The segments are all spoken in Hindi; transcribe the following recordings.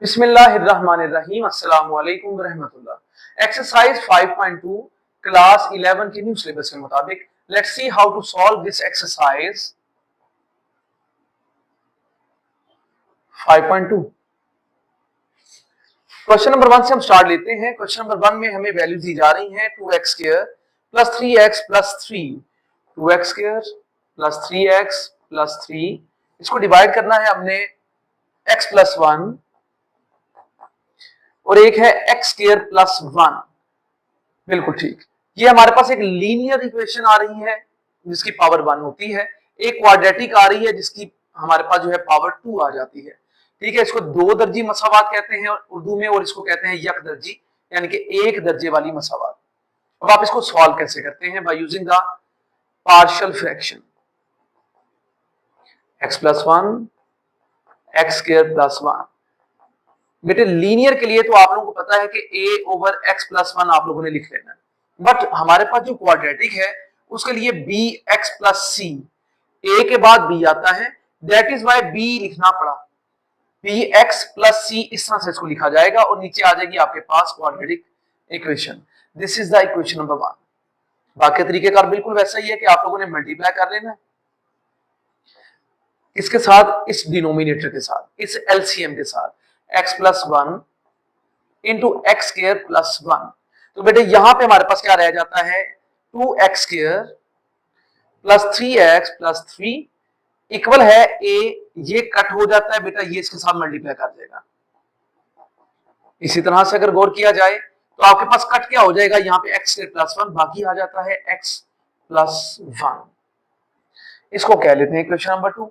बिस्मिल्लाहिर्रहमानिर्रहीम अस्सलामु अलैकुम रहमतुल्लाह। एक्सरसाइज 5.2 क्लास 11 के न्यू सिलेबस के मुताबिक let's see how to solve this exercise 5.2। Question number 1 से हम स्टार्ट लेते हैं। क्वेश्चन नंबर 1 में हमें वैल्यू दी जा रही हैं 2x square plus 3x plus 3, 2x square plus 3x plus 3, इसको डिवाइड करना है हमने x प्लस 1 और एक है x स्क्वायर प्लस 1। बिल्कुल ठीक। ये हमारे पास एक लीनियर इक्वेशन आ रही है जिसकी पावर 1 होती है, एक क्वाड्रेटिक आ रही है जिसकी हमारे पास जो है पावर 2 आ जाती है। ठीक है, इसको दो दर्जी मसावात कहते हैं उर्दू में, और इसको कहते हैं यक दर्जी, यानी कि एक दर्जे वाली मसावात। अब आप इसको सॉल्व कैसे करते हैं? By using the partial fraction. x plus 1 x square plus 1। बेटे लीनियर के लिए तो आप लोगों को पता है कि a ओवर x प्लस 1 आप लोगों ने लिख लेना है, बट हमारे पास जो क्वाड्रेटिक है उसके लिए bx प्लस c, a के बाद b आता है, दैट इज वाई b लिखना पड़ा। bx प्लस c इस तरह से इसको लिखा जाएगा और नीचे आ जाएगी आपके पास quadratic equation. This is the equation number 1। बाकी तरीकेकार बिल्कुल वैसा ही है कि आप लोगों ने मल्टीप्लाई कर लेना है इसके साथ, इस डिनोमिनेटर के साथ, इस एलसीएम के साथ, x plus 1 into x square plus 1। तो बेटे यहां पे हमारे पास क्या रह जाता है 2x square plus 3x plus 3 equal है a। ये कट हो जाता है बेटा, ये इसके साथ मल्टीप्लाई कर देगा। इसी तरह से अगर गौर किया जाए तो आपके पास कट क्या हो जाएगा, यहाँ पे x स्क्वायर प्लस 1, बाकी आ जाता है x प्लस 1। इसको कह लेते हैं इक्वेशन नंबर 2।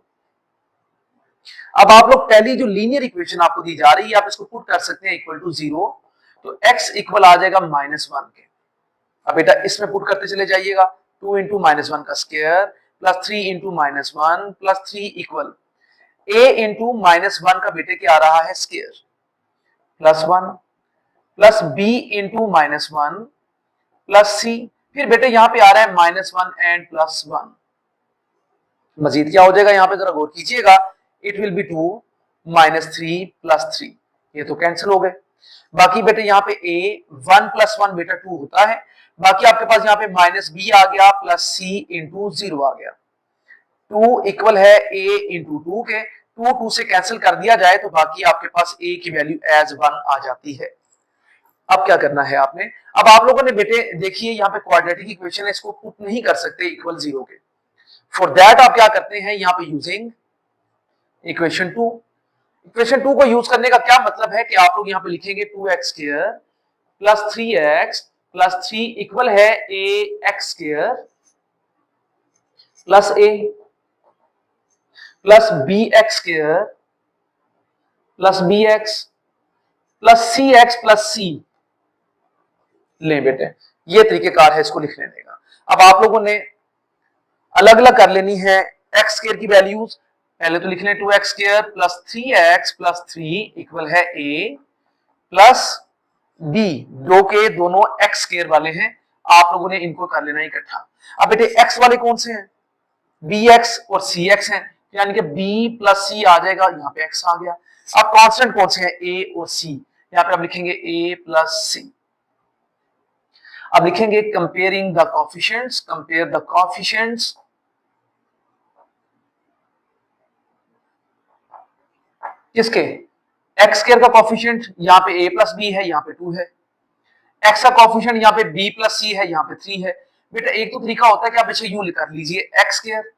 अब आप लोग पहली जो लीनियर इक्वेशन आपको दी जा रही है आप इसको पुट कर सकते हैं इक्वल टू 0, तो x इक्वल आ जाएगा -1 के। अब बेटा इसमें पुट करते चले जाइएगा, 2 इंटू -1 का square plus 3 into -1 plus 3 equal a into -1 का बेटे क्या आ रहा है square plus 1 plus b into -1 plus c, फिर बेटे यहां पे आ रहा है -1 एंड प्लस 1। मजीद क्या हो जाएगा यहां पे जरा गौर कीजिएगा, इट विल बी 2 -3 प्लस 3, ये तो कैंसिल हो गए। बाकी बेटे यहाँ पे a 1 प्लस 1 बेटा 2 होता है, बाकी आपके पास यहाँ पे -b आ गया प्लस c इंटू 0 आ गया। 2 इक्वल है a इंटू 2 के, 2 से कैंसिल कर दिया जाए तो बाकी आपके पास a की वैल्यू एज 1 आ जाती है। अब क्या करना है आपने, अब आप लोगों ने बेटे देखिए यहाँ पे क्वाड्रेटिक इक्वेशन है, इसको पुट नहीं कर सकते इक्वल 0 के। फॉर दैट आप क्या करते हैं, यहाँ पे यूजिंग इक्वेशन 2। इक्वेशन 2 को यूज करने का क्या मतलब है कि आप लोग यहाँ पे लिखेंगे 2x square plus 3x plus 3 equal है ax square plus a plus bx square plus bx plus cx plus c। ले बेटे ये तरीकेकार है इसको लिख लेने का। अब आप लोगों ने अलग अलग कर लेनी है x स्क्वायर की वैल्यूज। पहले तो लिख लें 2x square plus 3x plus 3 equal है a प्लस b, दो के दोनों x स्क्वायर वाले हैं, आप लोगों ने इनको कर लेना इकट्ठा। अब बेटे x वाले कौन से हैं, bx और cx हैं, यानी कि b प्लस c आ जाएगा, यहाँ पे x आ गया। अब कांस्टेंट कौन से हैं a और c, यहाँ पे आप लिखेंगे a प्लस c। अब लिखेंगे comparing the coefficients, compare the coefficients किसके, एक्स स्क्वायर का कोएफिशिएंट यहाँ पे a प्लस बी है, यहाँ पे 2 है। एक्स का कोएफिशिएंट यहाँ पे b प्लस c है, यहाँ पे 3 है। बेटा एक तो तरीका होता है कि आप इसे यूं कर लीजिए एक्स स्क्वायर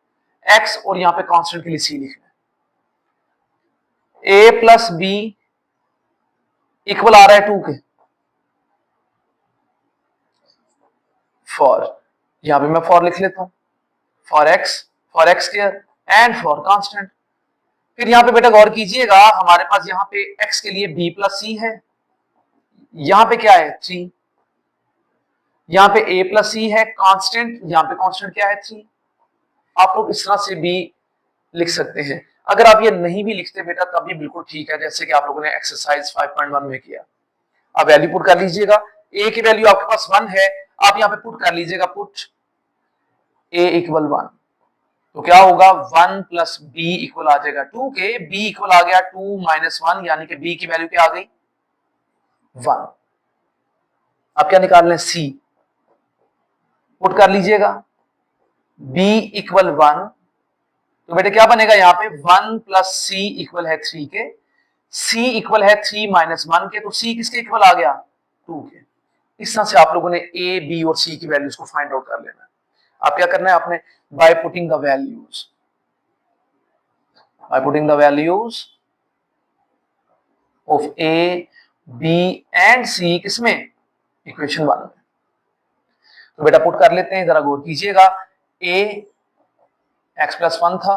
एक्स और यहाँ पे कांस्टेंट के लिए c लिखना है। a प्लस बी इक्वल आ रहा है 2 के, फॉर, यहाँ पे मैं फॉर लिख लेता हूँ, for X square and for constant. फिर यहाँ पे बेटा गौर कीजिएगा, हमारे पास यहाँ पे x के लिए b प्लस c है, यहाँ पे क्या है 3, यहाँ पे a प्लस c है कांस्टेंट, यहाँ पे कांस्टेंट क्या है 3। आप लोग इस तरह से भी लिख सकते हैं। अगर आप ये नहीं भी लिखते बेटा तब भी बिल्कुल ठीक है, जैसे कि आप लोगों ने एक्सरसाइज 5.1 में किया। आप वैल्यू पुट कर लीजिएगा, a की वैल्यू आपके पास 1 है, आप यहाँ पे पुट कर लीजिएगा, पुट a इक्वल 1, तो क्या होगा 1 प्लस बी इक्वल आ जाएगा 2 के, बी इक्वल आ गया 2 माइनस 1, यानी कि बी की वैल्यू क्या आ गई 1। अब क्या निकाल लें, सी पुट कर लीजिएगा, b इक्वल 1, तो बेटे क्या बनेगा यहाँ पे 1 प्लस सी इक्वल है 3 के, c इक्वल है 3 माइनस 1 के, तो c किसके इक्वल आ गया 2 के। इस तरह से आप लोगों ने a, b और c की वैल्यूज को फाइंड आउट कर लेना है। आप क्या करना है, आपने bye putting the values of a, b and c किसमें, इक्वेशन 1 में। तो बेटा पुट कर लेते हैं, जरा गौर कीजिएगा, a x प्लस 1 था,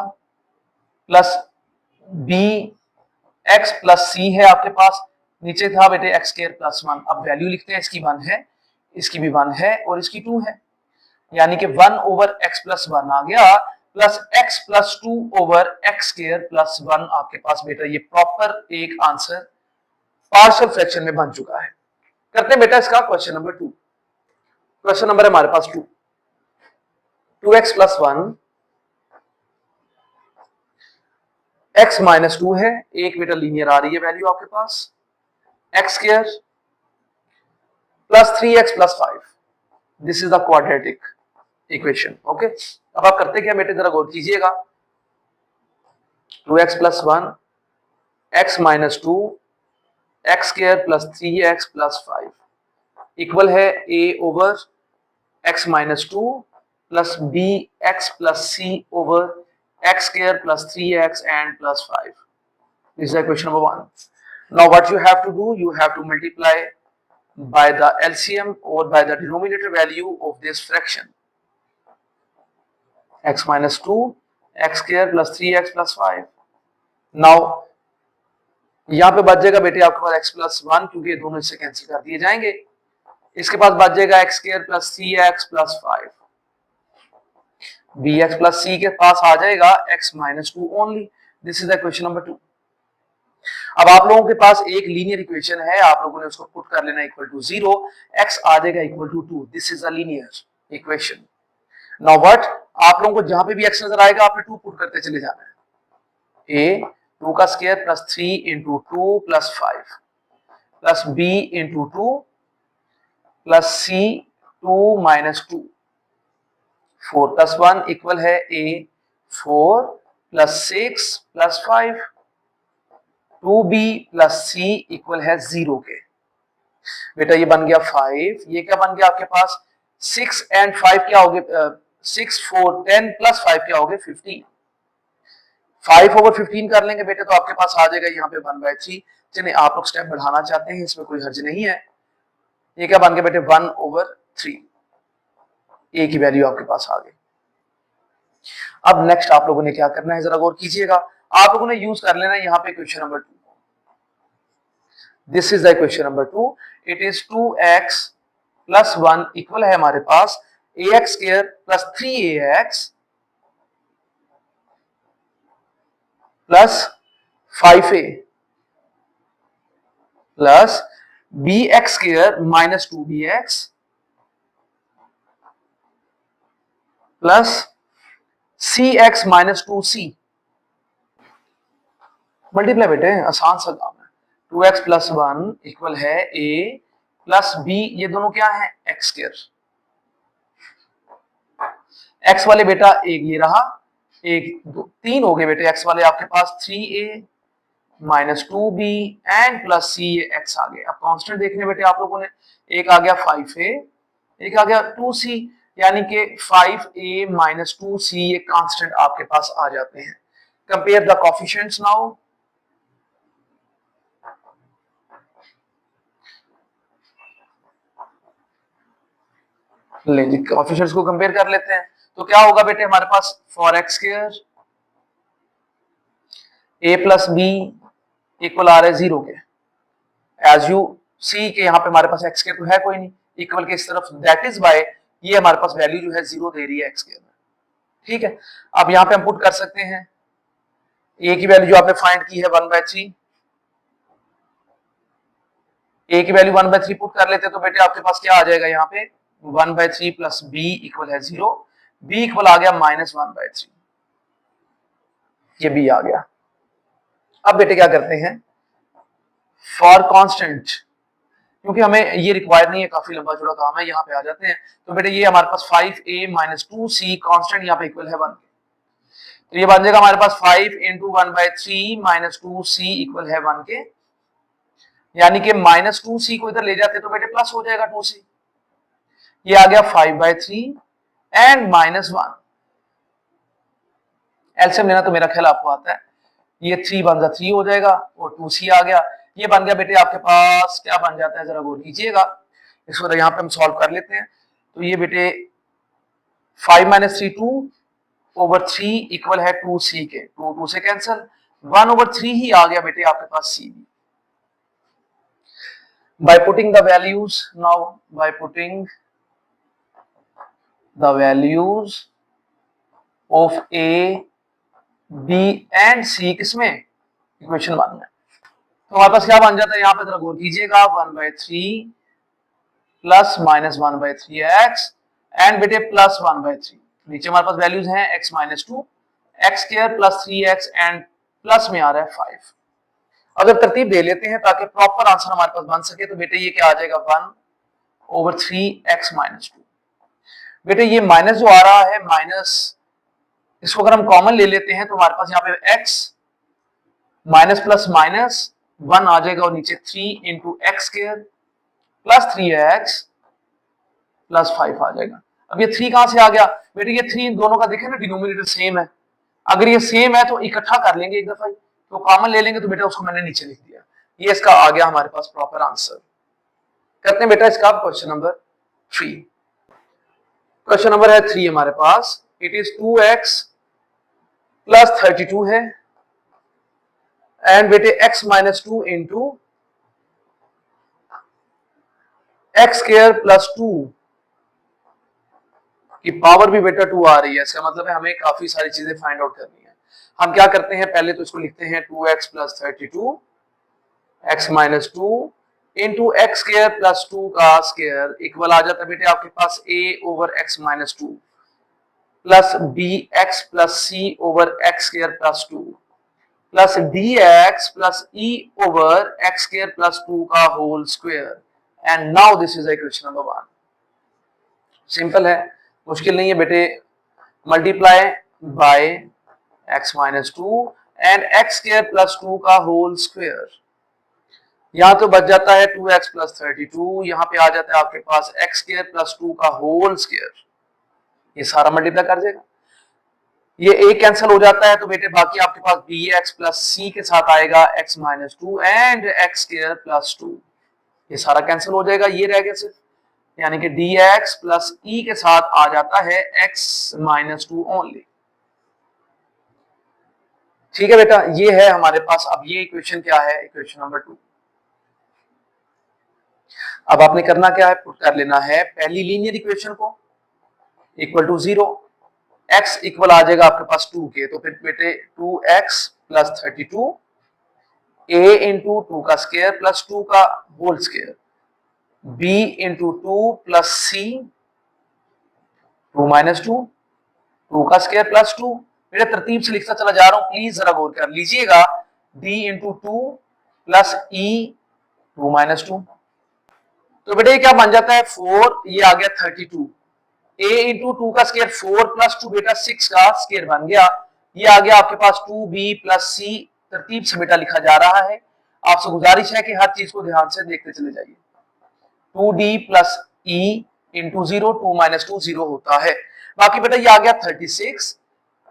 plus b x plus c है आपके पास, नीचे था बेटे x स्क्वायर प्लस 1। अब वैल्यू लिखते हैं, इसकी 1 है, इसकी भी 1 है और इसकी 2 है, यानी कि 1 ओवर x प्लस 1 आ गया, plus x plus 2 over x square plus 1 आपके पास बेटा ये प्रॉपर एक आंसर पार्शियल फ्रैक्शन में बन चुका है। करते हैं बेटा इसका क्वेश्चन नंबर 2। क्वेश्चन नंबर है हमारे पास 2x प्लस 1, x माइनस 2 है, एक बेटा लीनियर आ रही है वैल्यू आपके पास, x square plus 3x plus 5, this is the quadratic equation. Okay, अब आप करते क्या बेटे, जरा गौर कीजिएगा, 2x plus 1, x minus 2, x square plus 3x plus 5 equal है a over x minus 2 plus b x plus c over x square plus 3x and plus 5. This is equation number 1. Now what you have to do, you have to multiply by the LCM or by the denominator value of this fraction. X minus 2, x square plus 3x plus 5. Now यहाँ पे बच जाएगा बेटे आपके पास x plus 1, क्योंकि ये दोनों इससे कैंसिल कर दिए जाएंगे। इसके पास बच जाएगा x square plus 3x plus 5. bx plus c के पास आ जाएगा x minus 2 only. This is equation number 2। अब आप लोगों के पास एक लीनियर इक्वेशन है, आप लोगों ने उसको पुट कर लेना इक्वल टू 0, x आ जाएगा equal to 2। This is a linear equation. Now what, आप लोगों को जहां पे भी x नजर आएगा आपने 2 पुट करते चले जाना है। a 2 का square plus 3 into 2 plus 5 plus b into 2 plus c 2 minus 2, 4 plus 1 equal है a 4 plus 6 plus 5, 2b plus c equal है 0 के। बेटा ये बन गया 5, ये क्या बन गया आपके पास 6 एंड 5 क्या हो गए, 6 4 10 प्लस 5 क्या हो गए 15। 5 ओवर 15 कर लेंगे बेटे तो आपके पास आ जाएगा यहाँ पे 1/3। चलिए आप लोग स्टेप बढ़ाना चाहते हैं, इसमें कोई हर्ज नहीं है। ये क्या बन गया बेटे 1/3, ए की वैल्यू आपके पास आ गई। अब नेक्स्ट आप लोगों ने क्या करना है, जरा गौर कीजिएगा, आप लोगों ने यूज कर लेना है यहाँ पे question number 2। This is the question number 2। It is 2x plus 1 equal है हमारे पास ax square plus 3ax plus 5a plus bx square minus 2bx plus cx minus 2c। Multiply बेटे आसान सा काम है। 2x प्लस 1 इक्वल है a प्लस b, ये दोनों क्या है x स्क्वायर। x वाले बेटा एक ये रहा, एक दो 3 हो गए बेटे x वाले आपके पास 3a minus 2b and plus c, ये x आ गए। अब कांस्टेंट देखने बेटे आप लोगों ने, एक आ गया 5a, एक आ गया 2c, यानी कि 5a माइनस 2c ये कांस्टेंट आपके पास आ जाते हैं। Compare the coefficients now. ले जी कोएफिशिएंट्स को कंपेयर कर लेते हैं, तो क्या होगा बेटे हमारे पास 4x square a plus b equal आ रहा है 0 के। एज यू सी के यहाँ पे हमारे पास x स्क्वायर तो है कोई नहीं, इक्वल के इस तरफ, दैट इज बाय ये हमारे पास वैल्यू जो है 0 दे रही है x स्क्वायर में। ठीक है, अब यहाँ पे हम पुट कर सकते हैं a की वैल्यू जो आपने फाइंड की है 1/3, a की वैल्यू 1/3 पुट कर लेते हैं, तो बेटे आपके पास क्या आ जाएगा यहाँ पे 1/3 प्लस b इक्वल है 0, b इक्वल आ गया माइनस 1/3। ये बी आ गया। अब बेटे क्या करते हैं, फॉर कांस्टेंट, क्योंकि हमें ये रिक्वायर्ड नहीं है, काफी लंबा चौड़ा काम है, यहाँ पे आ जाते हैं। तो बेटे ये हमारे पास 5a माइनस 2c कांस्टेंट यहाँ पे इक्वल है 1, तो ये बन जाएगा हमारे पास 5 इंटू 1/3 माइनस 2c इक्वल है 1 के, यानी कि माइनस 2c को इधर ले जाते तो बेटे प्लस हो जाएगा 2c। ये आ गया 5/3 एंड माइनस 1, एलसीएम लेना तो मेरा ख्याल आपको आता है, ये 3 बन 3 हो जाएगा और 2c आ गया। ये बन गया बेटे आपके पास, क्या बन जाता है जरा गौर कीजिएगा, इसको यहाँ पे हम सॉल्व कर लेते हैं। तो ये बेटे 5 माइनस 3 2 ओवर 3 इक्वल है 2c के, 2 से कैंसिल, 1/3 ही आ गया बेटे आपके पास c भी। By putting the values, now by putting the values of a, b and c किसमें, इक्वेशन 1 में, तो हमारे पास क्या बन जाता है, यहाँ पे जरा गौर कीजिएगा, 1/3 प्लस माइनस 1/3x एंड बेटे प्लस 1/3, नीचे हमारे पास वैल्यूज हैं x minus 2, x square plus 3x and plus में आ रहा है 5। अगर तरतीब दे लेते हैं ताकि प्रॉपर आंसर हमारे पास बन सके, तो बेटे ये क्या आ जाएगा 1/3x माइनस 2। बेटे ये माइनस जो आ रहा है माइनस, इसको अगर हम कॉमन ले लेते हैं तो हमारे पास यहाँ पे x माइनस प्लस माइनस 1 आ जाएगा और नीचे 3 into x square plus 3x plus 5 आ जाएगा। अब ये 3 कहां से आ गया बेटे, ये 3 दोनों का देखें ना डिनोमिनेटर सेम है, अगर ये सेम है तो इकट्ठा कर लेंगे एक दफा, तो कॉमन ले लेंगे, तो बेटा उसको मैंने नीचे लिख दिया, ये इसका आ गया हमारे पास प्रॉपर आंसर। करते हैं बेटा इसका क्वेश्चन नंबर 3। क्वेश्चन नंबर है 3 हमारे पास, इट इज 2x प्लस 32 है एंड बेटे x minus 2 into x square plus 2 की पावर भी बेटा 2 आ रही है, इसका मतलब है हमें काफी सारी चीजें फाइंड आउट करनी है। हम क्या करते हैं, पहले तो इसको लिखते हैं 2x plus 32 x minus 2 into x square plus 2 का स्क्वायर इक्वल आ जाता है बेटे आपके पास a over x minus 2 plus bx plus c over x square plus 2 plus dx plus e over x square plus 2 का whole square. And now this is equation number 1। Simple है, मुश्किल नहीं है बेटे, multiply by x minus 2 and x square plus 2 का होल स्क्वायर, यहां तो बच जाता है 2x प्लस 32, यहां पे आ जाता है आपके पास एक्स स्क्वायर प्लस 2 का होल स्क्वायर, ये सारा मल्टीप्लाई कर देगा, ये a कैंसिल हो जाता है, तो बेटे बाकी आपके पास bx प्लस c के साथ आएगा x minus 2 and x square plus 2, ये सारा कैंसिल हो जाएगा, ये रह गया सिर्फ, यानी कि dx प्लस e के साथ आ जाता है x माइनस 2 ओनली। ठीक है बेटा, ये है हमारे पास। अब ये इक्वेशन क्या है, इक्वेशन नंबर 2। अब आपने करना क्या है, पुट कर लेना है पहली लीनियर इक्वेशन को इक्वल टू 0, x इक्वल आ जाएगा आपके पास 2 के, तो फिर बेटे 2x प्लस 32 a इंटू 2 का स्क्वायर प्लस 2 का whole square, b into 2 plus c 2 minus 2 2 का स्क्वायर प्लस 2, मेरे तरतीब से लिखता चला जा रहा हूं, प्लीज जरा गौर कर लीजिएगा, d into 2 plus e 2 minus 2, तो बेटे ये क्या बन जाता है 4, ये आ गया 32, a इंटू 2 का स्क्वायर 4 प्लस 2 बेटा 6 का स्क्वायर बन गया, ये आ गया आपके पास 2b प्लस c, तरतीब से बेटा लिखा जा रहा है, आपसे गुजारिश है कि हर चीज को ध्यान से देखते चले जाइए। 2d plus e into 0 2 minus 2 0 होता है, बाकी बेटा ये आ गया 36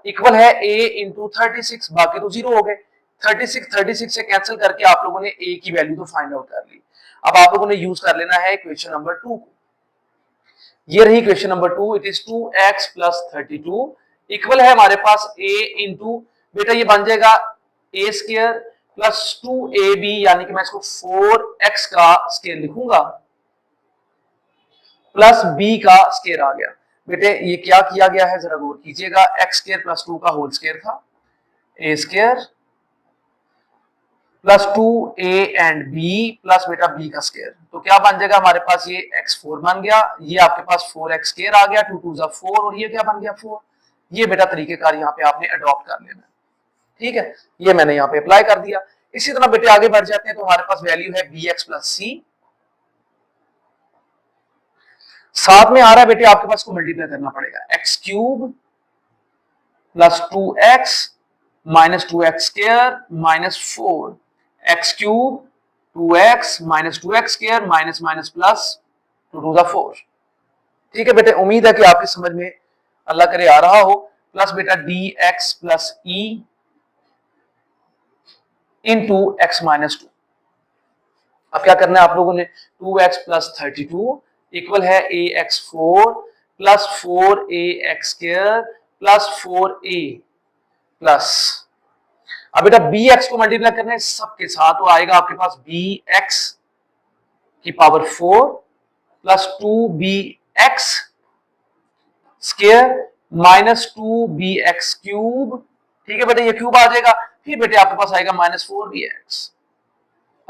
इक्वल है a इंटू 36, बाकी तो 0 हो गए, 36 से कैंसिल करके आप लोगों ने a की वैल्यू तो फाइंड आउट कर ली। अब आप लोगों ने यूज कर लेना है क्वेश्चन नंबर 2 को, ये रही question number 2, it is 2x plus 32 equal है हमारे पास a इंटू बेटा ये बन जाएगा a स्क्वायर प्लस 2ab, यानी कि मैं इसको 4x का स्क्वायर लिखूंगा प्लस b का स्क्वायर आ गया। बेटे ये क्या किया गया है जरा गौर कीजिएगा, x स्क्वायर प्लस 2 का होल स्क्वायर था, a square plus 2a and b plus बेटा b का स्क्वायर, तो क्या बन जाएगा हमारे पास, ये x4 बन गया, ये आपके पास 4x स्क्वायर आ गया, 2 2 4 और ये क्या बन गया 4, ये बेटा तरीकेकार यहाँ पे आपने अडॉप्ट कर लेना। ठीक है, ये मैंने यहाँ पे अप्लाई कर दिया। इसी तरह बेटे आगे बढ़ जाते हैं तो हमारे पास वैल्यू है बी एक्स प्लस सी, साथ में आ रहा है बेटे आपके पास को मल्टीप्लाई करना पड़ेगा, x cube plus 2x minus 2x square minus 4x cube 2x minus 2x square minus minus plus 2 to the 4। ठीक है बेटे, उम्मीद है कि आपकी समझ में अल्लाह करे आ रहा हो। प्लस बेटा dx plus E into x minus 2। अब क्या करना है आप लोगों ने, 2x प्लस 32 इक्वल है ax4 plus 4ax square plus 4a plus, अब बेटा bx को मल्टीप्लाई करना है सबके साथ, तो आएगा आपके पास bx की power 4 plus 2bx square minus 2bx cube. ठीक है बेटे, ये क्यूब आ जाएगा, फिर बेटे आपके पास आएगा माइनस 4bx।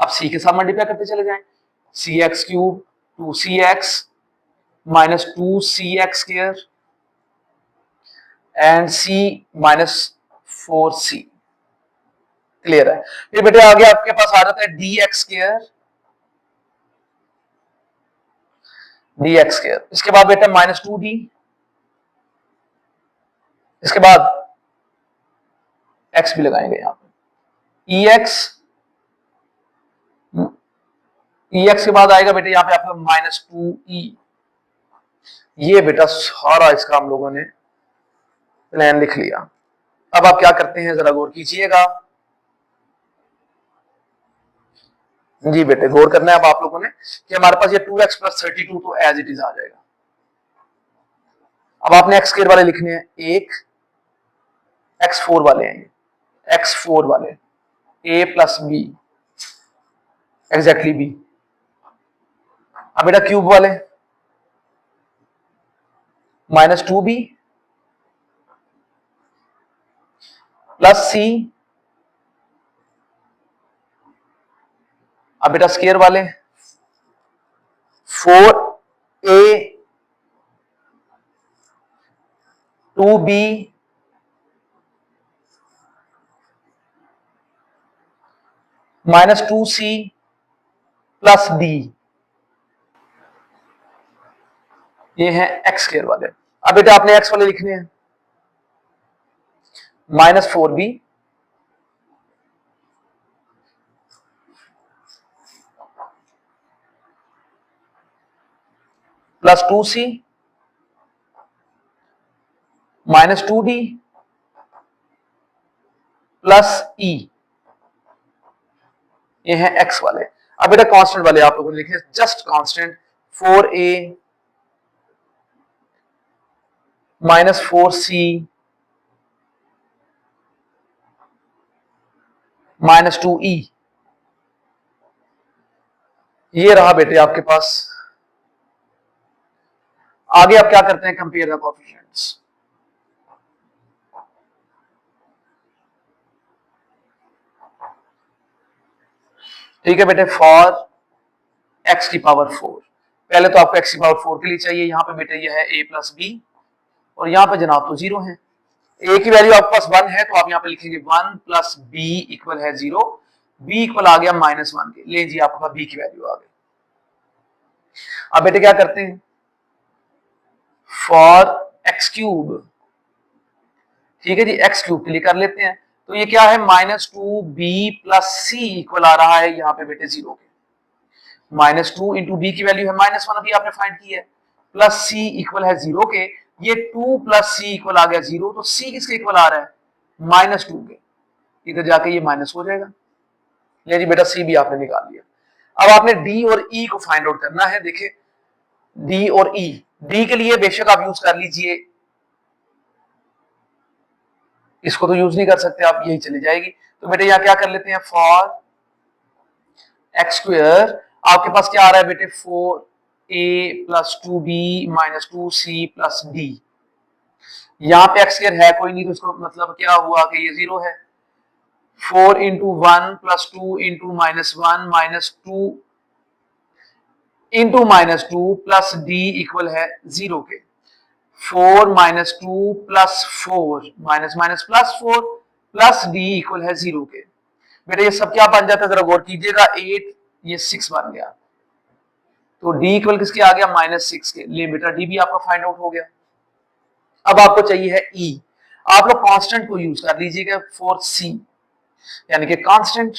अब c के साथ मल्टीप्लाई करते चले जाएं, cx cube 2cx minus 2cx square and c minus 4c। Clear है। फिर बेटे आगे आपके पास आ जाता है dx स्क्वायर, dx स्क्वायर, इसके बाद बेटा माइनस 2d, इसके बाद x भी लगाएंगे यहां पे, ex के बाद आएगा बेटे यहां पे आपका माइनस 2e। ये बेटा सारा इसका हम लोगों ने प्लान लिख लिया। अब आप क्या करते हैं जरा गौर कीजिएगा। जी बेटे गौर करना है अब आप लोगों ने कि हमारे पास ये 2x प्लस 32 तो एज इट इज आ जाएगा। अब आपने एक्स स्क्वायर वाले लिखने हैं एक, x4 वाले हैं, x4 वाले a plus B exactly b। अब बेटा क्यूब वाले माइनस 2b प्लस c। अब बेटा स्क्वायर वाले 4a 2b minus 2c plus d। ये है एक्स स्क्वायर वाले। अब बेटा आपने एक्स वाले लिखने हैं minus 4b plus 2c minus 2d plus e। ये है एक्स वाले। अब बेटा कांस्टेंट वाले आप लोगों ने लिखे just constant 4a minus 4c minus 2e। ये रहा बेटे आपके पास। आगे आप क्या करते हैं, कंपेयर द कोएफिशिएंट्स। ठीक है बेटे, फॉर x की पावर 4, पहले तो आपको x की पावर 4 के लिए चाहिए। यहां पे बेटे ये है a प्लस बी और यहां पे जनाब तो 0 है। a की वैल्यू आपके पास 1 है तो आप यहां पे लिखेंगे 1 प्लस b इक्वल है 0, b इक्वल आ गया माइनस 1 के। ले जी आपके पास b की वैल्यू आ गई। अब बेटे क्या करते हैं, फॉर एक्स क्यूब, ठीक है जी, एक्स क्यूब के लिए कर लेते हैं। तो ये क्या है, minus 2b plus C equal आ रहा है यहाँ पे बेटे 0 के। माइनस 2 इंटू बी की वैल्यू है माइनस 1 अभी आपने फाइंड की है, प्लस सी इक्वल है 0 के। ये 2 प्लस सी इक्वल आ गया 0, तो सी किसके इक्वल आ रहा है, माइनस 2 के। इधर जाके ये माइनस हो जाएगा। ले जी बेटा सी भी आपने निकाल लिया। अब आपने डी और ई को फाइंड आउट करना है। देखिए डी और ई, डी के लिए बेशक आप यूज कर लीजिए, इसको तो यूज नहीं कर सकते आप, यही चली जाएगी। तो बेटे यहां क्या कर लेते हैं, फॉर एक्स स्क्वायर आपके पास क्या आ रहा है बेटे, 4a plus 2b minus 2c plus d। यहां पे एक्स स्क्वायर है कोई नहीं, तो इसको मतलब क्या हुआ कि ये 0 है। 4 into 1 plus 2 into minus 1 minus 2 into minus 2 plus d equal है 0 के। 4 minus 2 plus 4 minus minus plus 4 plus D equal है 0 के। बेटा ये सब क्या बन जाता है, जरा गौर कीजिएगा, 8 ये 6 बन गया, तो डी इक्वल किसके आ गया, -6 के। ले बेटा डी भी आपका फाइंड आउट हो गया। अब आपको चाहिए है ई। आप लोग कांस्टेंट को यूज कर लीजिएगा फॉर सी, यानी कि कांस्टेंट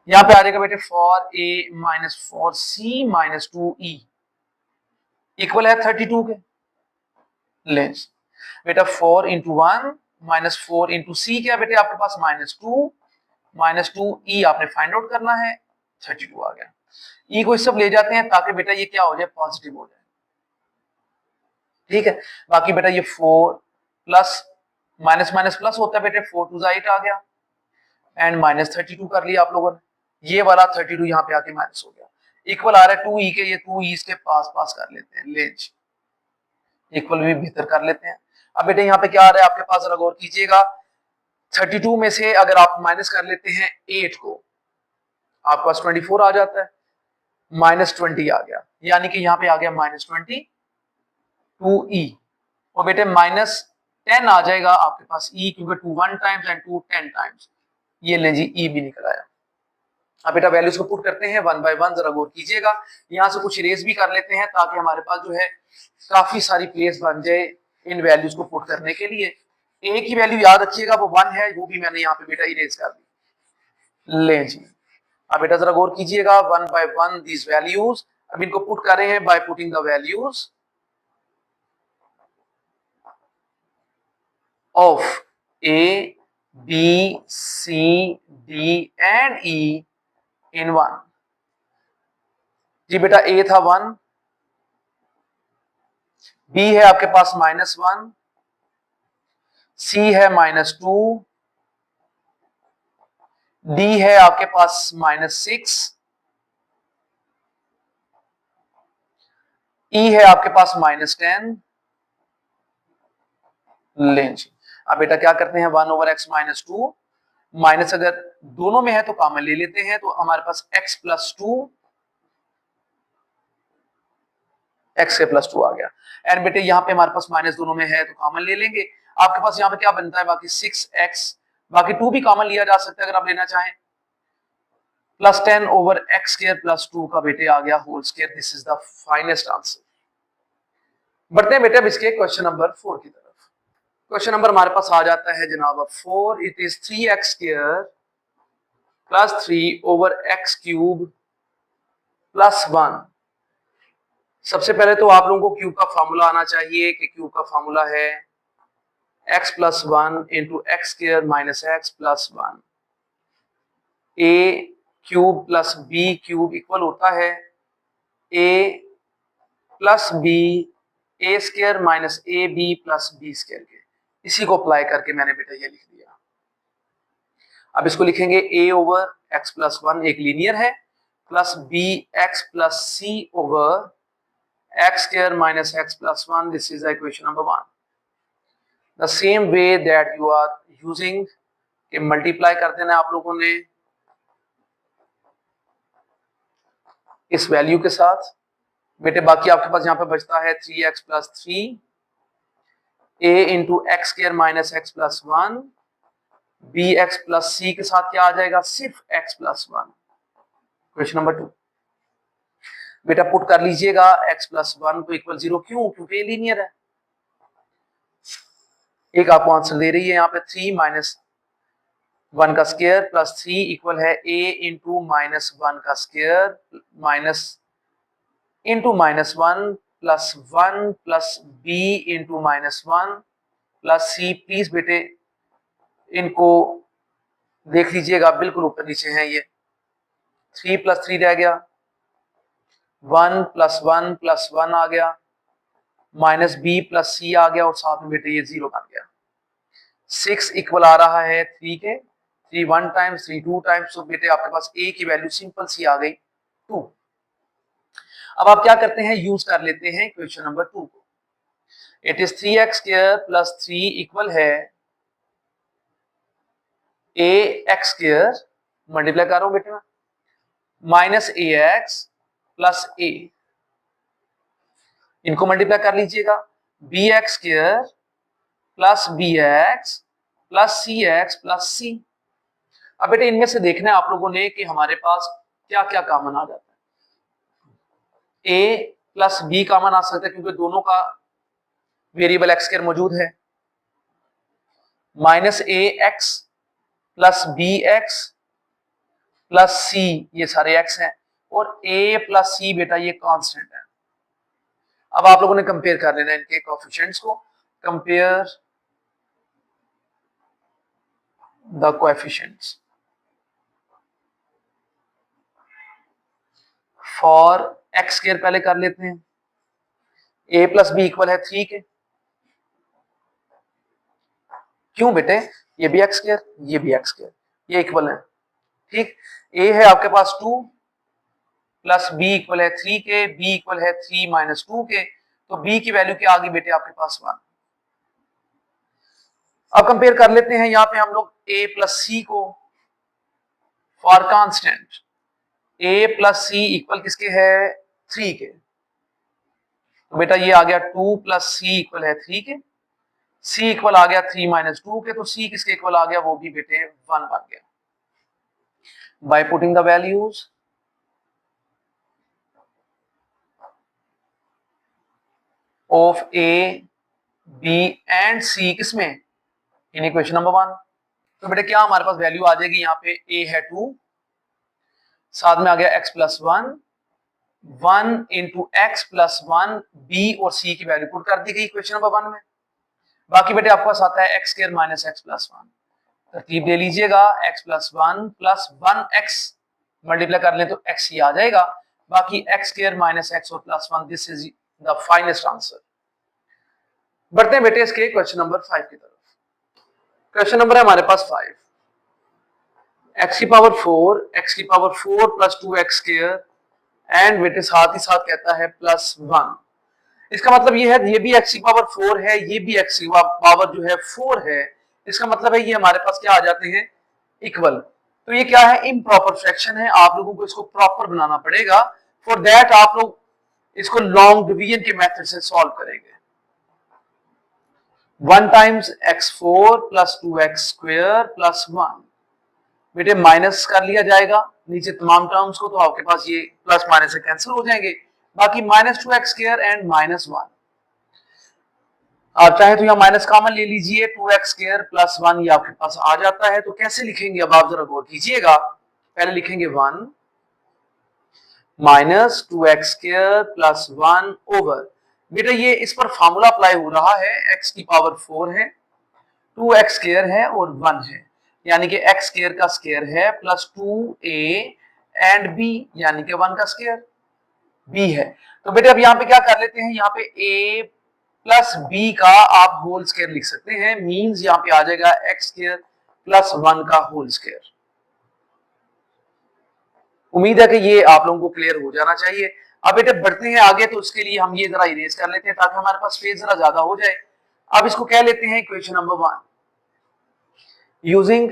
यहां पे आ जाएगा बेटे four A minus four C minus 2e equal है 32 के। ले बेटा 4 इंटू 1 माइनस 4 इंटू सी क्या बेटे आपके पास -2 आपने फाइंड आउट करना है, 32 आ गया। ई को इस सब ले जाते हैं ताकि बेटा ये क्या हो जाए, पॉजिटिव हो जाए, ठीक है। बाकी बेटा ये 4 प्लस माइनस माइनस प्लस होता है बेटे, 4 टू 8 आ गया एंड -32 कर लिया आप लोगों ने, ये वाला 32 यहाँ पे आके माइनस हो गया, इक्वल आ रहा है 2e के, ये 2e के पास पास कर लेते हैं, लेंज इक्वल भी बेहतर कर लेते हैं। अब बेटे यहाँ पे क्या आ रहा है आपके पास, जरा गौर कीजिएगा, 32 में से अगर आप माइनस कर लेते हैं 8 को, आपके पास 24 आ जाता है, -20 आ गया, यानी कि यहाँ पे आ गया -22e, और बेटे -10 आ जाएगा आपके पास e, क्योंकि 2 1 टाइम्स एंड 2 10 टाइम्स, ये ले जी e भी निकल आया। अब बेटा वैल्यूज को पुट करते हैं 1 बाय 1, जरा गौर कीजिएगा, यहां से कुछ इरेज भी कर लेते हैं ताकि हमारे पास जो है काफी सारी प्लेस बन जाए इन वैल्यूज को पुट करने के लिए। ए की वैल्यू याद रखिएगा वो 1 है, वो भी मैंने यहाँ पे बेटा इरेज कर दी। ले जी अब बेटा जरा गौर कीजिएगा, 1 बाय 1 दीज वैल्यूज, अब इनको पुट कर रहे हैं by putting the values of A B C D and E in 1। जी बेटा ए था 1, बी है आपके पास -1, सी है -2, डी है आपके पास -6, ई है आपके पास -10। लें जी अब बेटा क्या करते हैं, 1/x-2 माइनस अगर दोनों में है तो कॉमन ले लेते हैं, तो हमारे पास x+2 x के +2 आ गया। एंड बेटे यहाँ पे हमारे पास माइनस दोनों में है तो कॉमन ले लेंगे, आपके पास यहाँ पे क्या बनता है, बाकी 6x, बाकी 2 भी कॉमन लिया जा सकता है अगर आप लेना चाहें, +10/x² + 2 का बेटे आ गया whole square. This is the finest answer. बढ़ते हैं बेटे अब इसके क्वेश्चन नंबर 4 की तरफ। क्वेश्चन नंबर हमारे पास आ जाता है जनाब 4, इट इज 3x² + 3/x³ + 1। सबसे पहले तो आप लोगों को क्यूब का फॉर्मूला आना चाहिए कि क्यूब का फॉर्मूला है x + 1 × x² - x + 1, a³ + b³ equal होता है a + b a² - ab + b² के। इसी को अप्लाई करके मैंने बेटा ये लिख दिया। अब इसको लिखेंगे a/x + 1 एक लीनियर है, plus bx + c/x² - x + 1, this is equation number 1. The same way that you are using कि मल्टीप्लाई कर देना आप लोगों ने इस वैल्यू के साथ बेटे, बाकी आपके पास यहाँ पे बचता है 3x + 3 a × x² - x + 1 bx + c के साथ क्या आ जाएगा, सिर्फ x + 1। क्वेश्चन नंबर 2 बेटा पुट कर लीजिएगा, x + 1 को इक्वल 0, क्यों, क्योंकि ये लीनियर है। एक आपको आंसर दे रही है यहाँ पे 3 - 1 का स्क्वायर + 3 इक्वल है a × -1 का square minus into -1 + 1 + b × -1 + c। Please बेटे इनको देख लीजिएगा, बिल्कुल ऊपर नीचे हैं ये, 3 + 3 रह गया, 1 + 1 + 1 आ गया, -b + c आ गया, और साथ में बेटे ये 0 बन गया। 6 इक्वल आ रहा है 3 के, 3 1 टाइम्स, 3 2 टाइम्स, तो बेटे आपके पास a की वैल्यू सिंपल सी आ गई 2। अब आप क्या करते हैं, यूज कर लेते हैं क्वेश्चन नंबर 2 को। इट इज 3x² + 3 इक्वल है ax², मल्टीप्लाई कर रहा हूं बेटे मैं, -ax + a, इनको मल्टीप्लाई कर लीजिएगा, bx² + bx प्लस सी एक्स प्लस सी। अब बेटे इनमें से देखना है आप लोगों ने कि हमारे पास क्या क्या कॉमन आ जाता है। ए प्लस बी कॉमन आ सकता है क्योंकि दोनों का वेरिएबल एक्स स्क्वायर मौजूद है। Minus A X plus B X plus C, ये सारे एक्स हैं, और ए प्लस सी बेटा ये कांस्टेंट है। अब आप लोगों ने कंपेयर कर लेना इनके कोएफिशिएंट्स को। Compare the coefficients for X square पहले कर लेते हैं। ए प्लस बी इक्वल है 3 के। क्यों बेटे? ये भी एक्स स्क्वायर, ये भी एक्स स्क्वायर, ये इक्वल है। ठीक, ए है आपके पास 2 प्लस बी इक्वल है 3 के, बी इक्वल है 3 माइनस 2 के, तो बी की वैल्यू क्या आ गई बेटे आपके पास 1। अब कंपेयर कर लेते हैं यहां पे हम लोग ए प्लस सी को four constant. A plus C equal किसके है? 3 के। तो बेटा ये आ गया 2 प्लस सी इक्वल है 3 के, सी इक्वल आ गया 3 माइनस 2 के, तो सी किसके इक्वल आ गया? वो भी बेटे 1 बन गया। By putting the values of A B and C किसमें? In equation number 1। तो बेटे क्या हमारे पास वैल्यू आ जाएगी? यहाँ पे ए है 2, साथ में आ गया x plus 1, 1 into x plus 1, B और सी की वैल्यू पुट कर दी गई इक्वेशन नंबर 1 में। बाकी बेटे आपके पास आता है x square minus x plus 1। तरतीब ले लीजिएगा, x plus 1 plus 1x multiply कर लें तो x ही आ जाएगा। बाकी एक्स स्क्वायर माइनस एक्स और plus 1, this is the finest answer. बढ़ते हैं बेटे इसके क्वेश्चन नंबर 5 की तरफ। क्वेश्चन नंबर है हमारे पास 5। x की पावर 4, x की power 4 plus 2x square and बेटे साथ ही साथ कहता है प्लस 1। इसका मतलब ये है, ये भी x की पावर 4 है, ये भी x की पावर जो है 4 है। इसका मतलब है ये हमारे पास क्या आ जाते हैं? इक्वल। तो ये क्या है? इम्प्रॉपर फ्रैक्शन है। आप लोगों को इसको प्रॉपर बनाना पड़ेगा। फॉर दैट आप लोग इसको लॉन्ग डिवीजन के मेथड से सॉल्व करेंगे। 1 times x4 plus 2x square plus 1, बेटे माइनस कर लिया जाएगा नीचे तमाम टर्म्स को, तो आपके पास ये प्लस माइनस से कैंसिल हो जाएंगे। बाकी minus 2x square and minus 1। आप चाहे तो यहाँ माइनस कॉमन ले लीजिए, 2x स्क्वायर प्लस 1 ये आपके पास आ जाता है। तो कैसे लिखेंगे अब आप जरा गौर कीजिएगा। पहले लिखेंगे 1 minus 2x square plus 1 over, बेटा ये इस पर फॉर्मूला अप्लाई हो रहा है। x की पावर 4 है, 2x स्क्वायर है और 1 है, यानी कि x स्क्वायर का स्क्वायर है प्लस 2a एंड b यानी कि 1 का स्क्वायर b है। तो बेटे अब यहाँ पे क्या कर लेते हैं, यहाँ पे a प्लस b का आप होल स्क्वायर लिख सकते हैं। मींस यहाँ पे आ जाएगा x स्क्वायर प्लस 1 का होल स्क्वायर। उम्मीद है कि ये आप लोगों को क्लियर हो जाना चाहिए। अब बेटे बढ़ते हैं आगे, तो उसके लिए हम ये जरा इरेज कर लेते हैं ताकि हमारे पास स्पेस जरा ज्यादा हो जाए। अब इसको कह लेते हैं इक्वेशन नंबर 1 यूजिंग,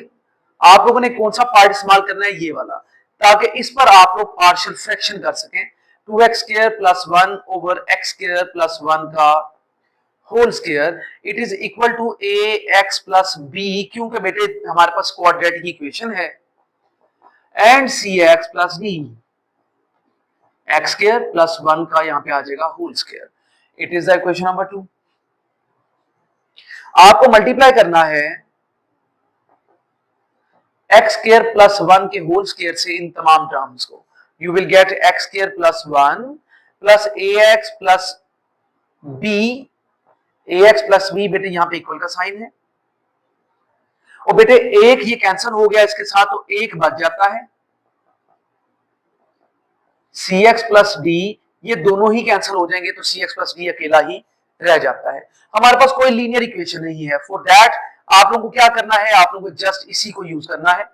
आप लोगों ने कौन सा पार्ट इस्तेमाल करना है? ये वाला, ताकि इस पर आप लोग पार्शियल फ्रैक्शन कर सकें। 2x square plus 1 over x square plus 1 का whole square it is equal to ax plus b, क्योंकि बेटे हमारे पास क्वाड्रेटिक इक्वेशन है, and cx plus d, x square plus 1 का यहाँ पे आ जाएगा whole square. It is the equation number 2। आपको मल्टीप्लाई करना है x स्क्वायर प्लस 1 के होल स्क्वायर से इन तमाम टर्म्स को। You will get x square plus 1 plus ax plus b, ax plus b बेटे यहाँ पे इक्वल का साइन है, और बेटे एक ये कैंसिल हो गया इसके साथ, तो एक बच जाता है। cx प्लस d ये दोनों ही कैंसिल हो जाएंगे, तो cx प्लस d अकेला ही रह जाता है। हमारे पास कोई लीनियर इक्वेशन नहीं है। फॉर दैट आप लोगों को क्या करना है, आप लोगों को जस्ट इसी को यूज करना है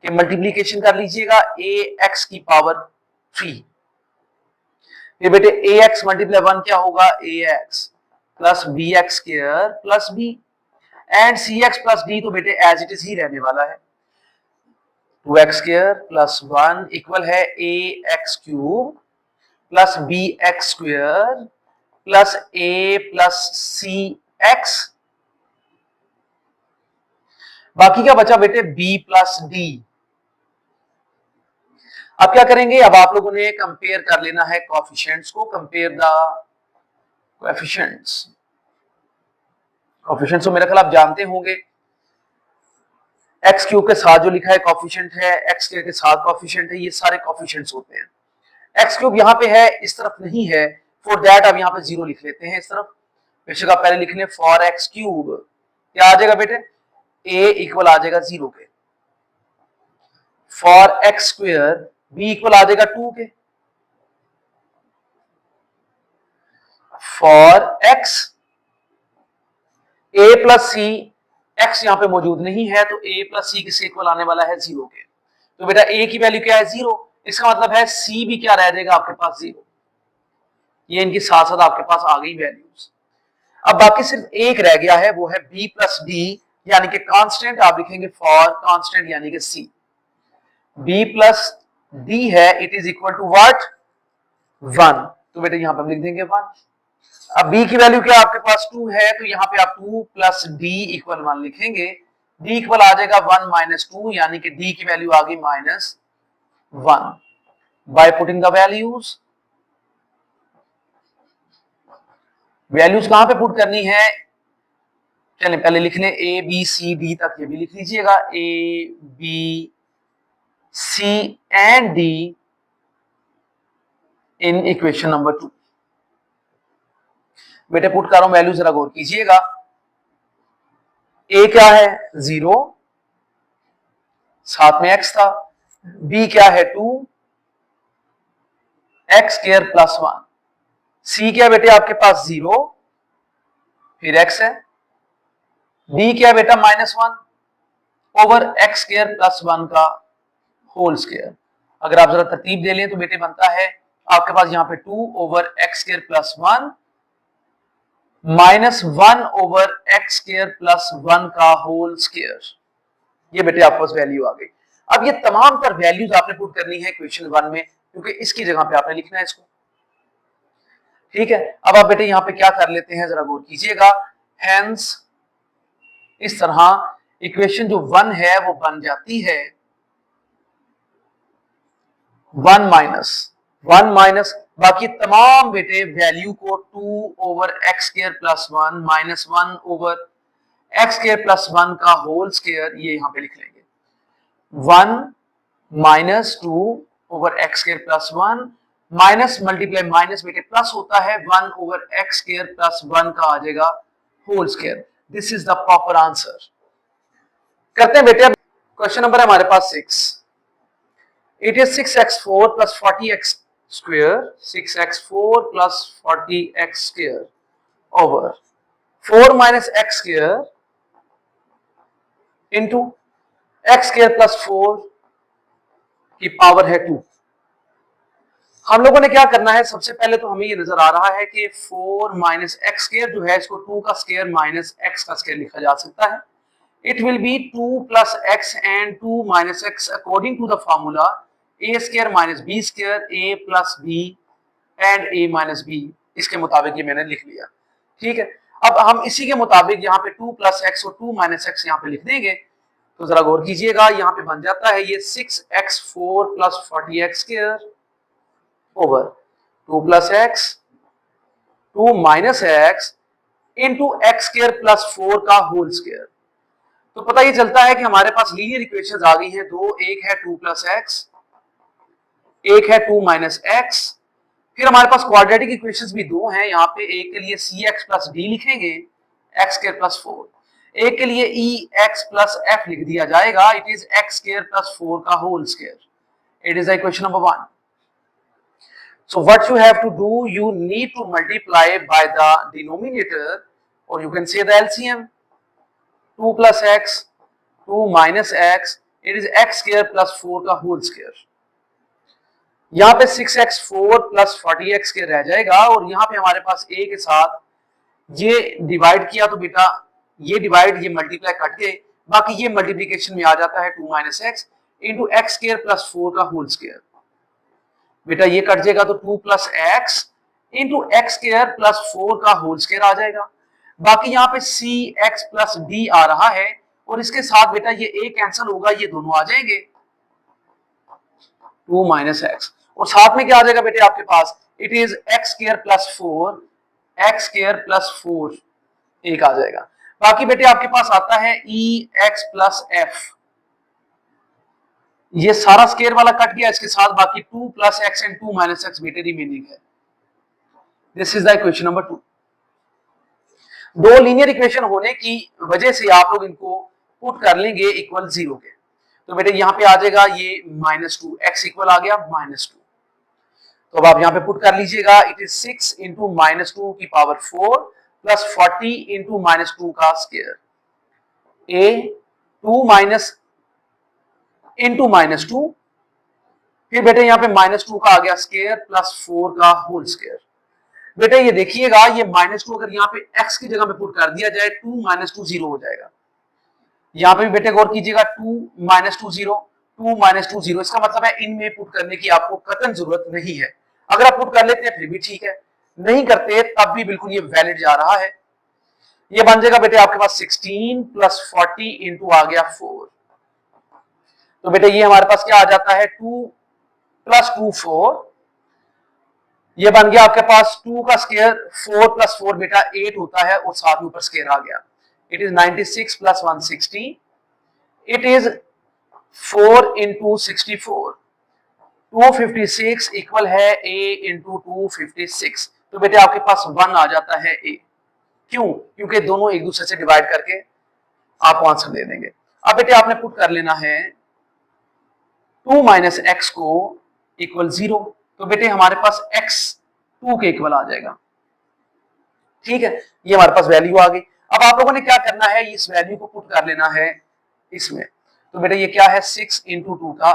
कि मल्टीप्लीकेशन कर लीजिएगा ax की पावर 3। ये बेटे ax मल्टीप्लाई 1 क्या होगा? ax plus bx square plus b, and cx plus d तो बेटे एज इट इज ही रहने वाला है। 2x स्क्वायर प्लस 1 इक्वल है ax cube plus bx square plus a plus cx बाकी क्या बचा बेटे, b प्लस डी। अब क्या करेंगे, अब आप लोगों ने कंपेयर कर लेना है कोएफिशिएंट्स को, कंपेयर द कोएफिशिएंट्स। कोएफिशिएंट्स तो मेरा ख्याल आप जानते होंगे, एक्स क्यूब के साथ जो लिखा है कोएफिशिएंट है, एक्स स्क्वायर के साथ कोएफिशिएंट है, ये सारे कोएफिशिएंट्स होते हैं। एक्स क्यूब यहाँ पे है, इस तरफ नहीं है, फॉर दैट आप यहाँ पे 0 लिख लेते हैं इस तरफ। बेशक आप पहले लिख लें फॉर एक्स क्यूब, क्या आ जाएगा बेटे, a इक्वल आ जाएगा 0 के। For X square b equal आ जाएगा 2 के। For x a plus C, x यहां पे मौजूद नहीं है तो a प्लस सी किसके इक्वल आने वाला है, 0 के। तो बेटा a की वैल्यू क्या है, 0। इसका मतलब है c भी क्या रह जाएगा आपके पास, 0। ये इनकी साथ साथ आपके पास आ गई वैल्यूज। अब बाकी सिर्फ एक रह गया है, वो है b प्लस डी, यानी कि कांस्टेंट। आप लिखेंगे फॉर कांस्टेंट यानी कि c। b प्लस डी है, it is equal to what, 1। तो बेटा यहां पे हम लिख देंगे 1। अब b की वैल्यू क्या आपके पास 2 है, तो यहां पे आप 2 प्लस डी इक्वल 1 लिखेंगे। d इक्वल आ जाएगा 1 माइनस 2, यानी कि d की वैल्यू आ गई -1। Bye putting the values, values कहां पे पुट करनी है, चलिए पहले लिख लें a b c d तक, ये भी लिख लीजिएगा a b c and d in equation number 2। बेटे पुट कर रहा हूं वैल्यू, जरा गौर कीजिएगा। a क्या है, 0, साथ में x था। b क्या है, 2, x स्क्वायर प्लस 1। c क्या बेटे आपके पास, 0, फिर x है। d क्या बेटा, -1 ओवर x स्क्वायर प्लस 1 का होल स्क्वायर। अगर आप जरा तरतीब दे लें तो बेटे बनता है आपके पास यहाँ पे 2 over x square plus 1 -1 over x square plus 1 का होल स्क्वायर। ये बेटे आपके पास वैल्यू आ गई। अब ये तमाम पर वैल्यूज आपने पुट करनी है क्वेश्चन 1 में, क्योंकि इसकी जगह पे आपने लिखना है इसको। ठीक है, अब आप बेटे यहाँ पे क्या कर लेते हैं, जरा गौर कीजिएगा। हेंस इस तरह इक्वेशन जो 1 है वो बन जाती है 1 माइनस बाकी तमाम बेटे वैल्यू को 2 over x square plus 1 -1 over x square plus 1 का होल स्क्वायर, ये यहां पे लिख लेंगे। 1 minus 2 over x square plus 1 minus multiply minus बेटे प्लस होता है 1 ओवर एक्स स्क्वायर प्लस 1 का आ जाएगा whole square. This is the proper answer. करते हैं बेटे, क्वेश्चन नंबर है हमारे पास 6। It is 6x4 plus 40x square, 6x4 plus 40x square over 4 minus x square into x square plus 4 की पावर है 2। हम लोगों ने क्या करना है, सबसे पहले तो हमें ये नजर आ रहा है कि 4 माइनस एक्स स्क्वायर जो है इसको 2 का स्क्वायर माइनस एक्स का स्क्वायर लिखा जा सकता है। It will be 2 plus x and 2 minus x according to the formula a square minus B square, a plus b and a minus b. इसके मुताबिक ये मैंने लिख लिया। ठीक है, अब हम इसी के मुताबिक यहाँ पे 2 प्लस एक्स और 2 माइनस एक्स यहाँ पे लिख देंगे। तो जरा गौर कीजिएगा, यहाँ पे बन जाता है ये 6x4 plus 40x square over 2 plus x 2 minus x into x square plus 4 का होल स्क्वायर। तो पता ये चलता है कि हमारे पास लीनियर इक्वेशंस आ गई हैं दो, एक है 2 प्लस एक्स, एक है 2 माइनस एक्स। फिर हमारे पास क्वाड्रेटिक इक्वेशंस भी दो हैं, यहाँ पे एक के लिए सी एक्स प्लस डी लिखेंगे एक्स स्क्वायर प्लस 4, एक के लिए ई एक्स प्लस एफ लिख दिया जाएगा, it is x square plus 4 का whole square. It is equation number 1। So what you have to do, you need to multiply by the denominator or you can say the LCM. 2 plus x, 2 minus x, it is x square plus 4 का whole square। यहाँ पे 6x4 plus 40x के रह जाएगा और यहाँ पे हमारे पास a के साथ ये डिवाइड किया तो बेटा ये डिवाइड ये मल्टीप्लाई कट गए, बाकी ये मल्टीप्लीकेशन में आ जाता है 2 minus x into x square plus 4 का whole square। बेटा ये कट जाएगा तो 2 plus x into x square plus 4 का होल स्क्वायर आ जाएगा। बाकी यहाँ पे सी एक्स प्लस डी आ रहा है और इसके साथ बेटा ये a कैंसिल होगा, ये दोनों आ जाएंगे 2 माइनस एक्स, और साथ में क्या आ जाएगा बेटे आपके पास, it is x square plus 4, X square plus 4 एक आ जाएगा। बाकी बेटे आपके पास आता है ई एक्स प्लस एफ, ये सारा स्क्वायर वाला कट गया, इसके साथ बाकी 2 plus x and 2 minus x बेटे रिमेनिंग है। This is the equation number 2। दो लीनियर इक्वेशन होने की वजह से आप लोग इनको पुट कर लेंगे इक्वल 0 के, तो बेटे यहाँ पे आ जाएगा ये -2, एक्स इक्वल आ गया -2, तो अब आप यहाँ पे पुट कर लीजिएगा, इट इज 6 इंटू -2 की पावर 4 प्लस 40 इंटू -2 का स्क्वायर, ए 2 माइनस इंटू -2, फिर बेटे यहाँ पे -2 का आ गया स्क्वायर प्लस 4 का होल स्क्वायर। बेटे ये देखिएगा, ये -2 अगर यहाँ पे x की जगह पे पुट कर दिया जाए 2 -2 0 हो जाएगा। यहाँ पे भी बेटे गौर कीजिएगा 2 -2 0, 2 -2 0, इसका मतलब है इनमें पुट करने की आपको कतई जरूरत नहीं है। अगर आप पुट कर लेते हैं फिर भी ठीक है, नहीं करते तब भी बिल्कुल ये वैलिड जा रहा है। ये बन जाएगा बेटे आपके पास 16 प्लस 40 इंटू आ गया 4, तो बेटे ये हमारे पास क्या आ जाता है 2 प्लस 2 4, ये बन गया आपके पास 2 का स्क्वायर, 4 प्लस 4 बेटा 8 होता है और साथ में ऊपर स्क्वायर आ गया, it is 96 plus 160, it is 4 into 64, 256 equal है a इंटू 256, तो बेटे आपके पास 1 आ जाता है a। क्यों? क्योंकि दोनों एक दूसरे से डिवाइड करके आप आंसर दे देंगे। अब बेटे आपने पुट कर लेना है 2 माइनस एक्स को इक्वल 0, तो बेटे हमारे पास x 2 के इक्वल आ जाएगा। ठीक है, ये हमारे पास वैल्यू आ गई। अब आप लोगों ने क्या करना है, इस वैल्यू को पुट कर लेना है इसमें, तो बेटे ये क्या है 6 इंटू 2 का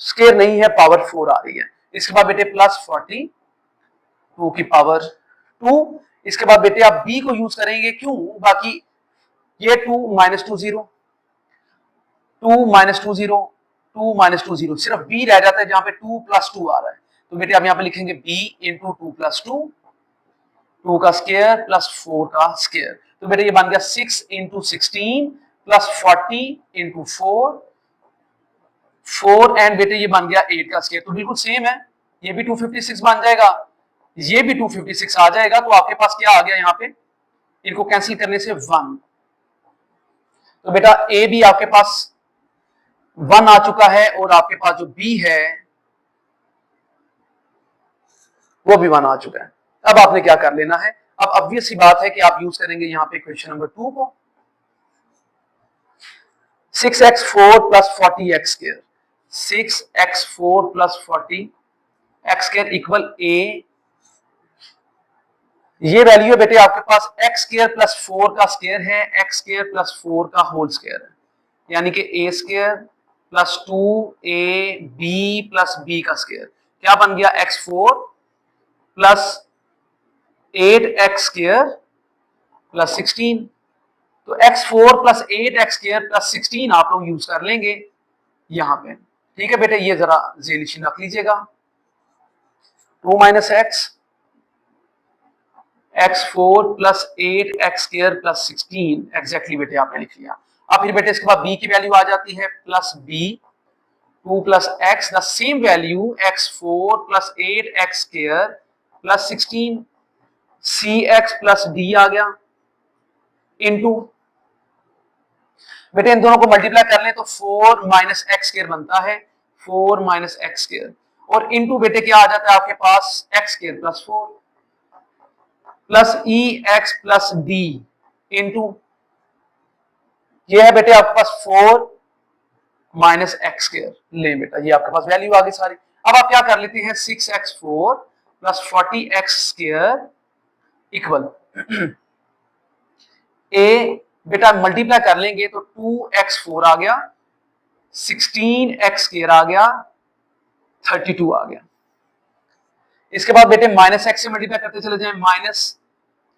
स्क्वायर नहीं है, पावर 4 आ रही है, इसके बाद बेटे प्लस 40 2 की पावर 2, इसके बाद बेटे आप b को यूज करेंगे, क्यों, बाकी ये 2 -2 0, 2 -2 0, 2 -2 0, सिर्फ b रह जाता है जहां पे 2 + 2 आ रहा है, तो बेटे आप यहां पे लिखेंगे b इंटू 2 + 2, 2 का स्क्वायर प्लस 4 का स्क्वायर, तो बेटे ये बन गया 6 इंटू 16 प्लस 40 इंटू 4 एंड बेटे ये बन गया 8 का स्क्वायर, तो बिल्कुल सेम है, ये भी 256 बन जाएगा, ये भी 256 आ जाएगा, तो आपके पास क्या आ गया यहाँ पे, इनको कैंसिल करने से 1, तो बेटा a भी आपके पास 1 आ चुका है और आपके पास जो b है वो भी 1 आ चुका है। अब आपने क्या कर लेना है, अब ऑब्वियस सी बात है कि आप यूज करेंगे यहाँ पे क्वेश्चन नंबर 2 को, 6x4 plus 40x square, 6x4 plus 40x square equal a, ये वैल्यू है बेटे आपके पास x स्क्वायर प्लस 4 का स्क्वायर है, x स्क्वायर प्लस 4 का होल स्क्वायर है, यानी कि a square plus 2ab plus b का स्क्वायर, क्या बन गया x4 plus 8x square plus 16, तो x4 plus 8x square plus 16 आप लोग यूज कर लेंगे यहां पे। ठीक है बेटे, ये जरा जेनिशन रख लीजिएगा, 2 minus x, x4 plus 8x square plus 16 exactly बेटे आपने लिख लिया। अब फिर बेटे इसके बाद b की वैल्यू आ जाती है plus b, 2 plus x the same value x4 plus 8x square plus 16, cx plus d आ गया इनटू, बेटे इन दोनों को मल्टीप्लाई कर लें तो 4 माइनस एक्स स्क्वायर बनता है, 4 माइनस एक्स स्क्वायर, और इनटू बेटे क्या आ जाता है आपके पास एक्स स्क्वायर प्लस 4 प्लस ई एक्स प्लस डी इंटू, ये है बेटे आपके पास 4 माइनस एक्स स्क्वायर, ले बेटा ये आपके पास वैल्यू आ गई सारी। अब आप क्या कर लेते हैं 6x4 plus 40x square equal ए, बेटा मल्टीप्लाई कर लेंगे तो 2x4 आ गया, 16x स्क्वायर आ गया, 32 आ गया। इसके बाद बेटे माइनस एक्स से मल्टीप्लाई करते चले जाएं, माइनस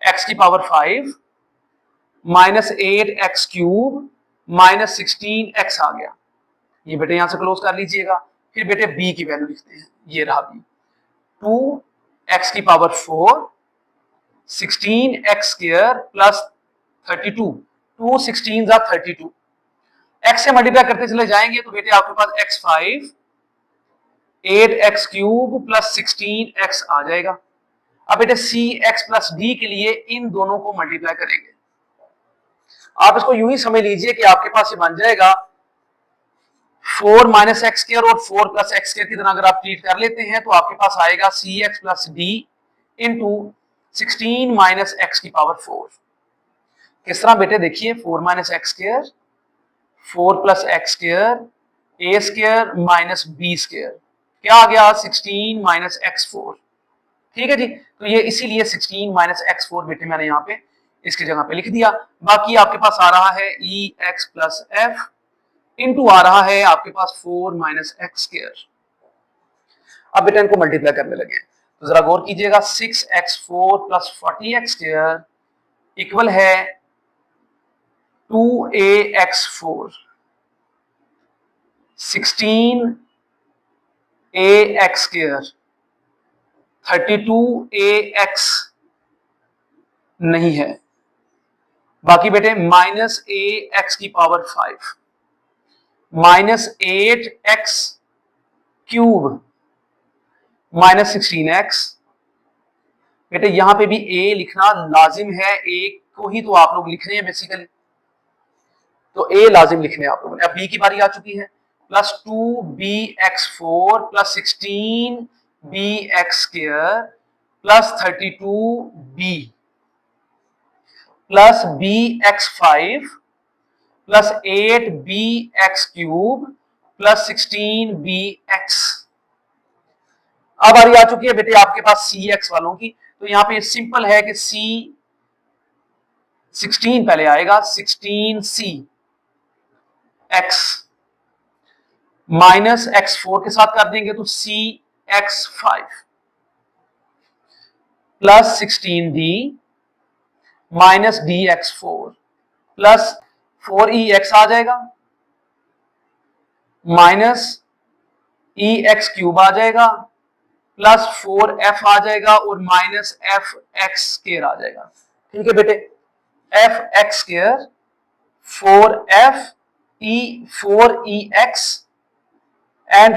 एक्स की power 5 minus 8x cube minus 16x आ गया, ये बेटे यहां से क्लोज कर लीजिएगा। फिर बेटे b की वैल्यू लिखते हैं, ये रहा b, 2x की पावर 4 16x स्क्वायर प्लस 32, 2 16 जा 32, x से मल्टीप्लाई करते चले जाएंगे तो बेटे आपके पास x5 8x cube plus 16x आ जाएगा। अब बेटे cx प्लस d के लिए इन दोनों को मल्टीप्लाई करेंगे। आप इसको यूं ही समझ लीजिए कि आपके पास ये बन जाएगा 4 माइनस एक्स स्क्वायर और 4 प्लस एक्स स्क्वायर की तरह अगर आप ट्रीट कर लेते हैं तो आपके पास आएगा cx plus d into 16 minus X की पावर 4। किस तरह बेटे देखिए 4 minus X square 4 plus X square A square minus B square क्या आ गया 16 माइनस एक्स 4। ठीक है जी, तो ये इसीलिए 16 माइनस एक्स 4 बेटे मैंने यहाँ पे इसकी जगह पे लिख दिया। बाकी आपके पास आ रहा है ई एक्स प्लस एफ इंटू आ रहा है आपके पास 4 माइनस एक्स स्क्वायर। अब बेटा इनको मल्टीप्लाई करने लगे तो जरा गौर कीजिएगा 6x4 plus 40x square equal है 2ax4 16ax स्क्वायर 32ax नहीं है। बाकी बेटे माइनस ए एक्स की power 5 minus 8x cube minus 16x। बेटे यहां पे भी a लिखना लाजिम है, a को ही तो आप लोग लिख रहे हैं बेसिकली, तो a लाजिम लिखने आप लोगों ने। अब b की बारी आ चुकी है plus 2bx4 plus 16bx square plus 32b plus bx5 plus 8bx cube plus 16bx। अब बारी आ चुकी है बेटे आपके पास cx वालों की, तो यहां पे सिंपल है कि c 16 पहले आएगा 16c x माइनस x4 के साथ कर देंगे तो cx5 plus 16d minus dx4 plus 4ex आ जाएगा माइनस ex क्यूब आ जाएगा प्लस 4f आ जाएगा और माइनस fx स्क्वायर आ जाएगा। ठीक है बेटे, fx square 4ex and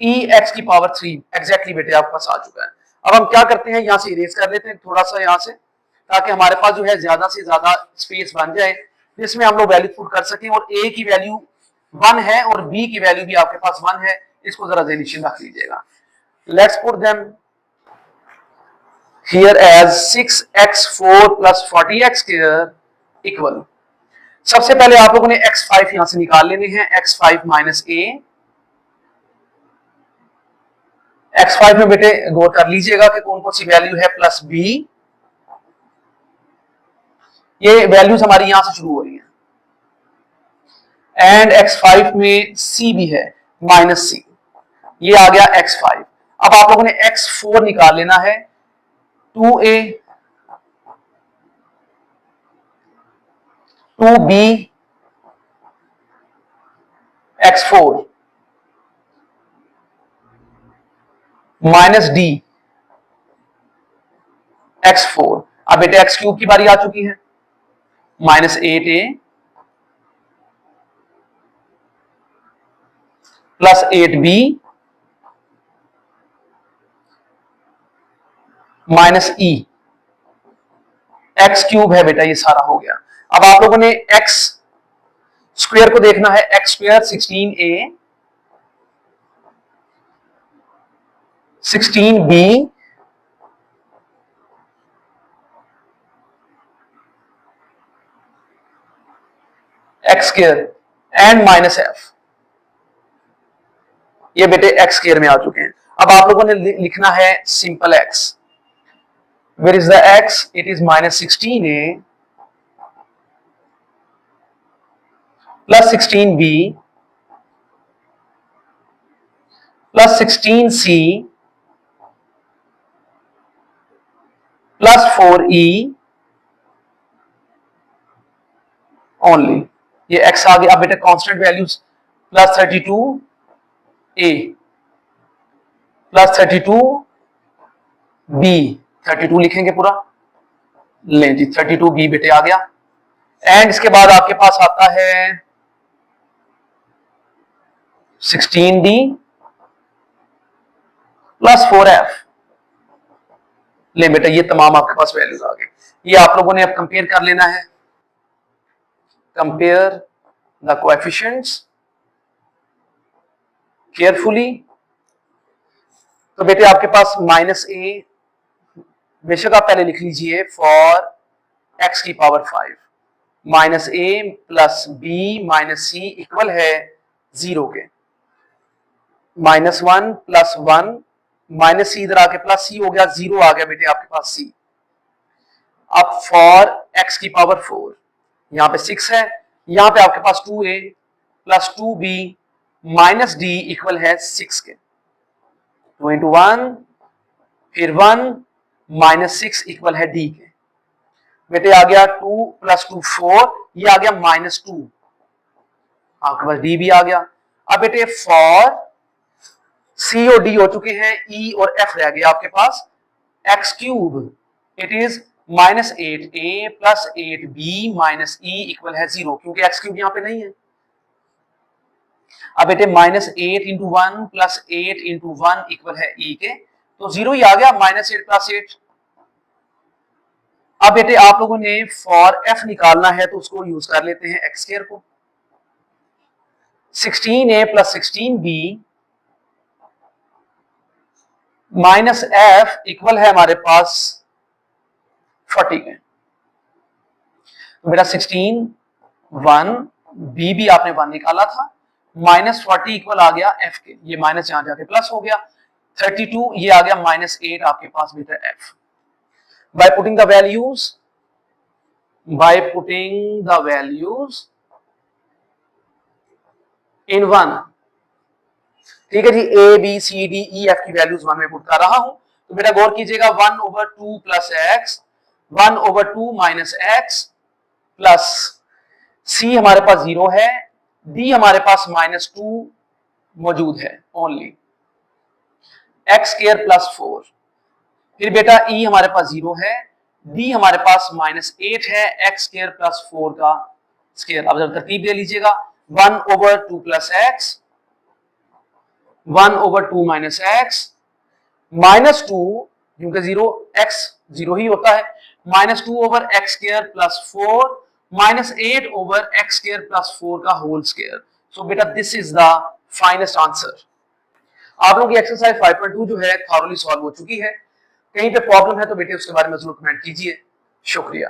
ex की पावर 3 एग्जैक्टली बेटे आपके पास आ चुका है। अब हम क्या करते हैं, यहां से इरेज कर लेते हैं थोड़ा सा यहां से, ताकि हमारे पास जो है ज्यादा से ज्यादा स्पेस बन जाए जिसमें हम लोग वैल्यू पुट कर सकें। और a की वैल्यू 1 है और b की वैल्यू भी आपके पास 1 है, इसको जरा ज़हन रख लीजिएगा। Let's put them here as 6x4 plus 40x square equal, सबसे पहले आप लोगों ने x5 यहां से निकाल लेने हैं, x5 माइनस a। x5 में बेटे गौर कर लीजिएगा कि कौन कौन सी वैल्यू है प्लस b, ये वैल्यूज हमारी यहां से शुरू हो रही है। एंड x5 में c भी है माइनस c, ये आ गया x5। अब आप लोगों ने x4 निकाल लेना है 2a 2b x4 minus d x4। अब बेटे x क्यूब की बारी आ चुकी है minus 8a plus 8b minus e, x cube है बेटा ये सारा हो गया। अब आप लोगों ने x स्क्वायर को देखना है, x square 16a 16b x square and minus f, ये बेटे x स्क्वायर में आ चुके हैं। अब आप लोगों ने लिखना है simple x, where is the x, it is minus 16a plus 16b plus 16c plus 4e only, ये x आ गया। अब बेटा constant values plus 32a plus 32b, 32 लिखेंगे पूरा, लें जी 32b बेटे आ गया एंड इसके बाद आपके पास आता है 16d प्लस 4f। ले बेटा ये तमाम आपके पास वैल्यूज आ गए। ये आप लोगों ने अब कंपेयर कर लेना है। Compare the coefficients carefully. तो बेटे आपके पास -a, बेशक आप पहले लिख लीजिए फॉर x की power 5, -a plus b minus c equal है 0 के। -1 प्लस 1 माइनस c इधर आके प्लस c हो गया, 0 आ गया बेटे आपके पास c। अब फॉर x की पावर 4, यहां पे 6 है, यहां पे आपके पास 2a plus 2b minus d equal है 6 के। 2 into 1 फिर 1 माइनस 6 इक्वल है d के। बेटे आ गया 2 प्लस 2 4, ये आ गया -2, आपके पास d भी आ गया। अब बेटे फॉर c और d हो चुके हैं, e और f रह गया आपके पास x cube, it is -8a plus 8b minus e equal है 0, क्योंकि x क्यूब यहां पे नहीं है। अब बेटे -8 इंटू 1 प्लस 8 इंटू 1 इक्वल है e के, तो 0 ही आ गया, -8 प्लस 8। अब बेटे आप लोगों ने फॉर f निकालना है तो उसको यूज कर लेते हैं x स्क्वायर को। 16a plus 16b minus f equal है हमारे पास 40 के। तो बेटा 16 1 b भी आपने 1 निकाला था, -40 इक्वल आ गया f के, ये माइनस यहां जाके प्लस हो गया। 32 ये आ गया -8 आपके पास बेटा f। by putting the values in 1, ठीक है जी, a b c d e f की वैल्यूज 1 में पुट कर रहा हूं। तो बेटा गौर कीजिएगा, 1/2 plus x, 1/2 minus x plus c हमारे पास 0 है, d हमारे पास -2 मौजूद है ओनली, x स्क्वायर प्लस 4। फिर बेटा e हमारे पास 0 है, d हमारे पास -8 है, x स्क्वायर प्लस 4 का स्क्वायर। अब जरा तरतीब दे लीजिएगा, 1/2 प्लस x, 1/2 माइनस x, -2 क्योंकि 0 x 0 ही होता है, -2 over x square plus 4 -8 over x square plus 4 का होल स्क्वायर। सो बेटा this is the finest answer. आप लोगों की एक्सरसाइज 5.2 जो है थॉरली सॉल्व हो चुकी है। कहीं पे प्रॉब्लम है तो बेटे उसके बारे में जरूर कमेंट कीजिए। शुक्रिया।